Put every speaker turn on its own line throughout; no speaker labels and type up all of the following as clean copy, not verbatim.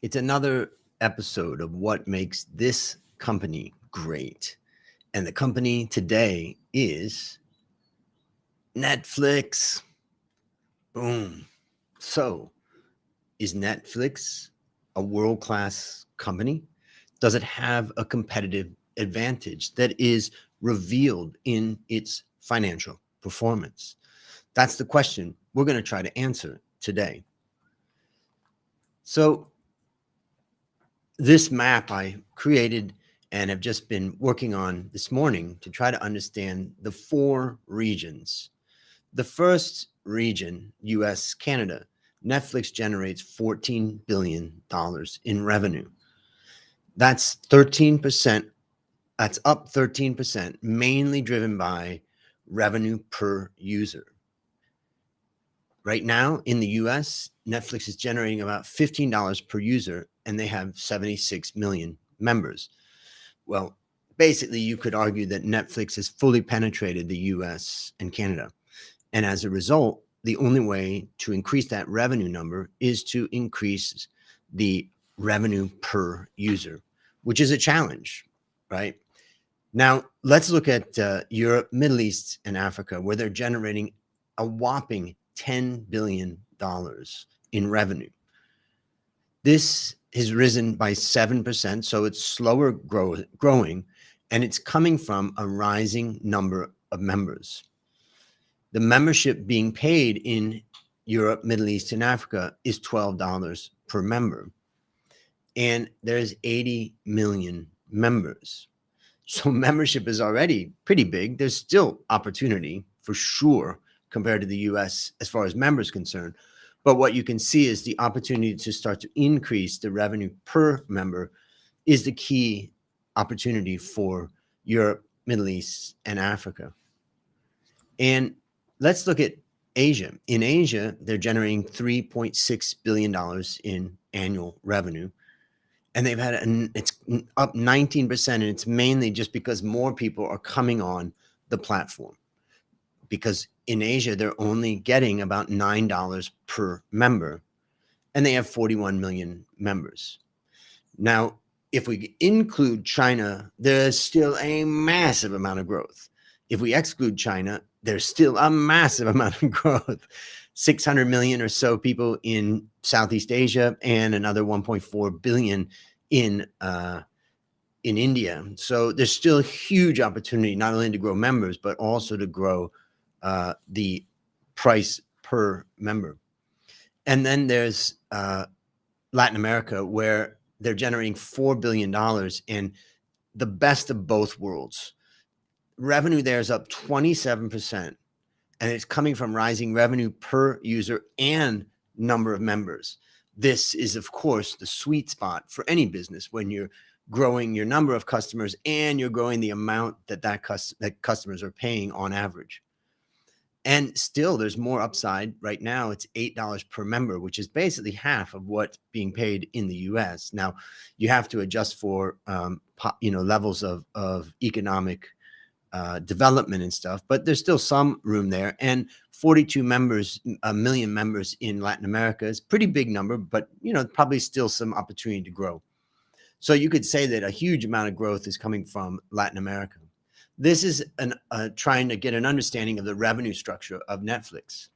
It's another episode of what makes this company great. And the company today is Netflix. Boom. So, is Netflix a world class company? Does it have a competitive advantage that is revealed in its financial performance? That's the question we're going to try to answer today. So, this map I created and have just been working on this morning to try to understand the four regions. The first region, US, Canada, Netflix generates $14 billion in revenue. That's 13%. That's up 13%, mainly driven by revenue per user. Right now in the US, Netflix is generating about $15 per user, and they have 76 million members. Well, basically, you could argue that Netflix has fully penetrated the US and Canada. And as a result, the only way to increase that revenue number is to increase the revenue per user, which is a challenge, right? Now, let's look at Europe, Middle East, and Africa, where they're generating a whopping $10 billion in revenue. This has risen by 7%, so it's slower growing, and it's coming from a rising number of members. The membership being paid in Europe, Middle East, and Africa is $12 per member, and there's 80 million members. So membership is already pretty big. There's still opportunity for sure compared to the US as far as members concerned. But what you can see is the opportunity to start to increase the revenue per member is the key opportunity for Europe, Middle East, and Africa. And let's look at Asia. In Asia, they're generating $3.6 billion in annual revenue. And they've had it's up 19%, and it's mainly just because more people are coming on the platform. Because in Asia, they're only getting about $9 per member, and they have 41 million members. Now, if we include China, there's still a massive amount of growth. If we exclude China, there's still a massive amount of growth. 600 million or so people in Southeast Asia, and another 1.4 billion in India. So there's still a huge opportunity not only to grow members, but also to grow the price per member. And then there's Latin America, where they're generating $4 billion, and the best of both worlds. Revenue there is up 27%, and it's coming from rising revenue per user and number of members. This is, of course, the sweet spot for any business when you're growing your number of customers and you're growing the amount that customers are paying on average. And still, there's more upside. Right now, it's $8 per member, which is basically half of what's being paid in the US. Now, you have to adjust for levels of economic development and stuff, but there's still some room there. And 42 million members in Latin America is a pretty big number, but probably still some opportunity to grow. So you could say that a huge amount of growth is coming from Latin America. This is trying to get an understanding of the revenue structure of Netflix.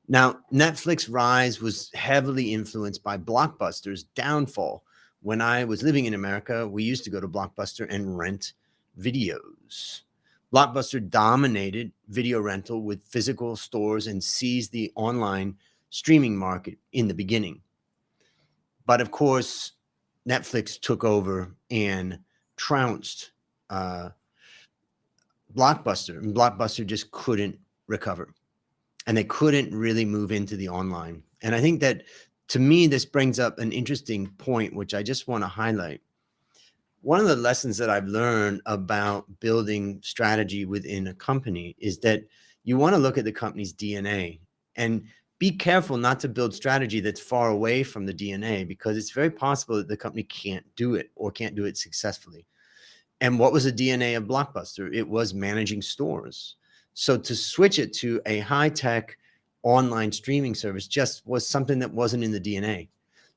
Now, Netflix rise was heavily influenced by Blockbuster's downfall. When I was living in America, we used to go to Blockbuster and rent videos. Blockbuster dominated video rental with physical stores and seized the online streaming market in the beginning. But of course, Netflix took over and trounced Blockbuster, and Blockbuster just couldn't recover, and they couldn't really move into the online. And I think that, to me, this brings up an interesting point, which I just want to highlight. One of the lessons that I've learned about building strategy within a company is that you want to look at the company's DNA and be careful not to build strategy that's far away from the DNA, because it's very possible that the company can't do it or can't do it successfully. And what was the DNA of Blockbuster? It was managing stores. So to switch it to a high-tech online streaming service just was something that wasn't in the DNA.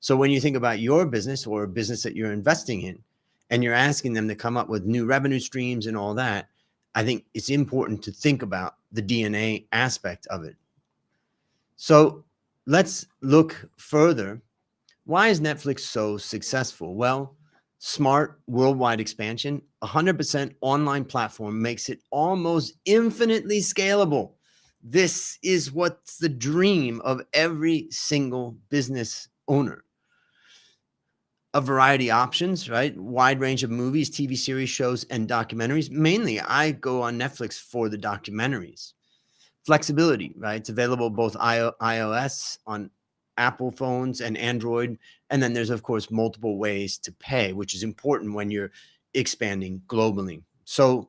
So when you think about your business or a business that you're investing in, and you're asking them to come up with new revenue streams and all that, I think it's important to think about the DNA aspect of it. So let's look further. Why is Netflix so successful? Well, smart worldwide expansion, 100% online platform makes it almost infinitely scalable. This is what's the dream of every single business owner. A variety of options, right? Wide range of movies, TV series, shows, and documentaries. Mainly, I go on Netflix for the documentaries. Flexibility, right? It's available both iOS on Apple phones and Android. And then there's, of course, multiple ways to pay, which is important when you're expanding globally. So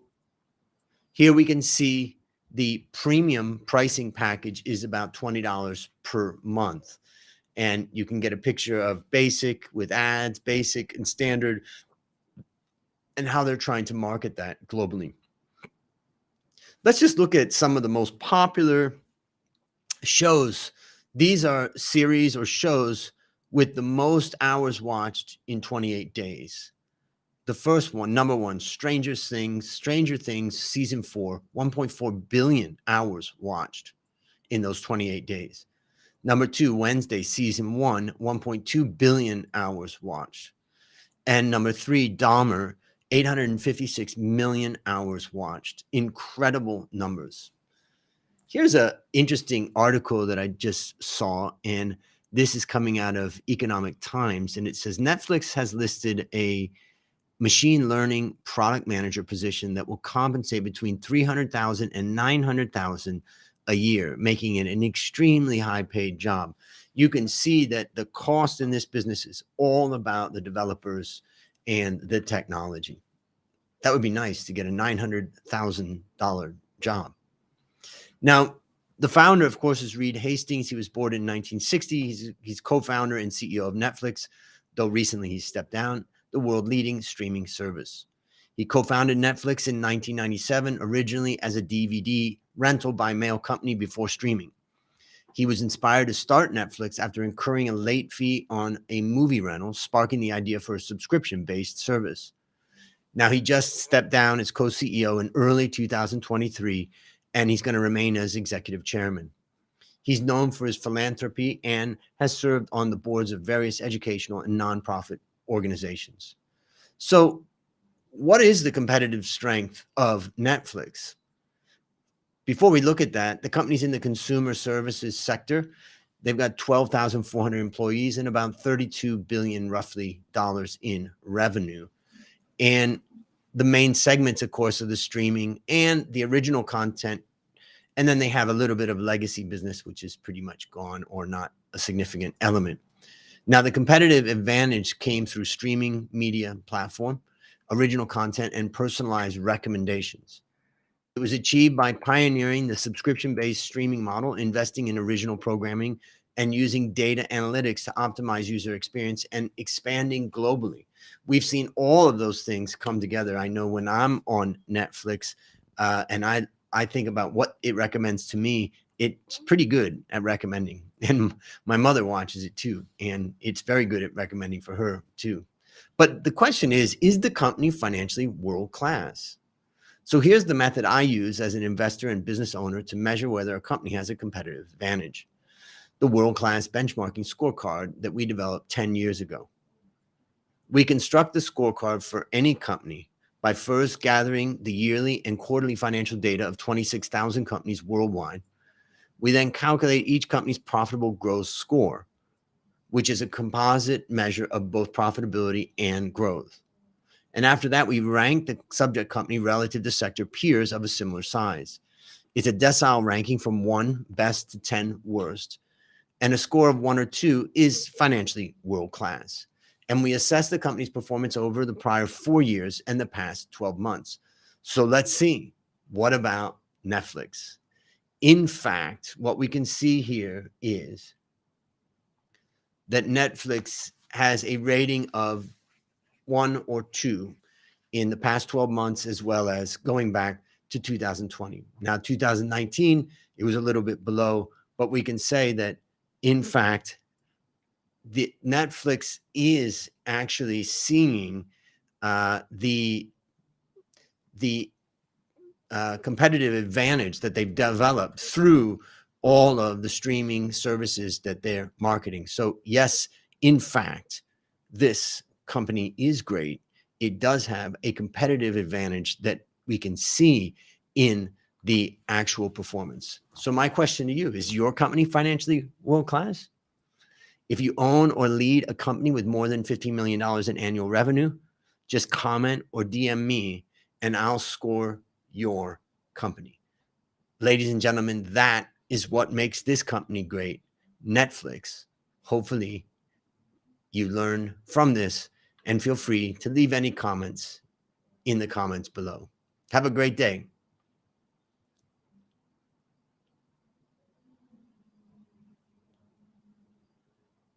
here we can see the premium pricing package is about $20 per month. And you can get a picture of basic with ads, basic and standard, and how they're trying to market that globally. Let's just look at some of the most popular shows. These are series or shows with the most hours watched in 28 days. The first one, number one, Stranger Things season 4, 1.4 billion hours watched in those 28 days. Number 2, Wednesday season 1, 1.2 billion hours watched. And number 3, Dahmer, 856 million hours watched. Incredible numbers. Here's an interesting article that I just saw, and this is coming out of Economic Times, and it says Netflix has listed a machine learning product manager position that will compensate between $300,000 and $900,000 a year, making it an extremely high paid job. You can see that the cost in this business is all about the developers and the technology. That would be nice to get a $900,000 job. Now, the founder, of course, is Reed Hastings. He was born in 1960. He's co-founder and CEO of Netflix, though recently he stepped down, the world-leading streaming service. He co-founded Netflix in 1997, originally as a DVD rental by mail company before streaming. He was inspired to start Netflix after incurring a late fee on a movie rental, sparking the idea for a subscription-based service. Now, he just stepped down as co-CEO in early 2023, and he's going to remain as executive chairman. He's known for his philanthropy and has served on the boards of various educational and nonprofit organizations. So what is the competitive strength of Netflix? Before we look at that, the company's in the consumer services sector. They've got 12,400 employees and about 32 billion roughly dollars in revenue. And the main segments, of course, are the streaming and the original content. And then they have a little bit of legacy business, which is pretty much gone or not a significant element. Now, the competitive advantage came through streaming media platform, original content, and personalized recommendations. It was achieved by pioneering the subscription-based streaming model, investing in original programming, and using data analytics to optimize user experience and expanding globally. We've seen all of those things come together. I know when I'm on Netflix and I think about what it recommends to me, it's pretty good at recommending. And my mother watches it too, and it's very good at recommending for her too. But the question is the company financially world-class? So here's the method I use as an investor and business owner to measure whether a company has a competitive advantage. The world-class benchmarking scorecard that we developed 10 years ago. We construct the scorecard for any company by first gathering the yearly and quarterly financial data of 26,000 companies worldwide. We then calculate each company's profitable growth score, which is a composite measure of both profitability and growth. And after that, we rank the subject company relative to sector peers of a similar size. It's a decile ranking from 1 best to 10 worst. And a score of 1 or 2 is financially world-class. And we assess the company's performance over the prior 4 years and the past 12 months. So let's see, what about Netflix? In fact, what we can see here is that Netflix has a rating of 1 or 2 in the past 12 months, as well as going back to 2020. Now, 2019, it was a little bit below, but we can say that, in fact, the Netflix is actually seeing the competitive advantage that they've developed through all of the streaming services that they're marketing. So yes, in fact, this company is great. It does have a competitive advantage that we can see in the actual performance. So my question to you, is your company financially world-class? If you own or lead a company with more than $15 million in annual revenue, just comment or DM me and I'll score your company. Ladies and gentlemen, that is what makes this company great, Netflix. Hopefully you learn from this, and feel free to leave any comments in the comments below. Have a great day.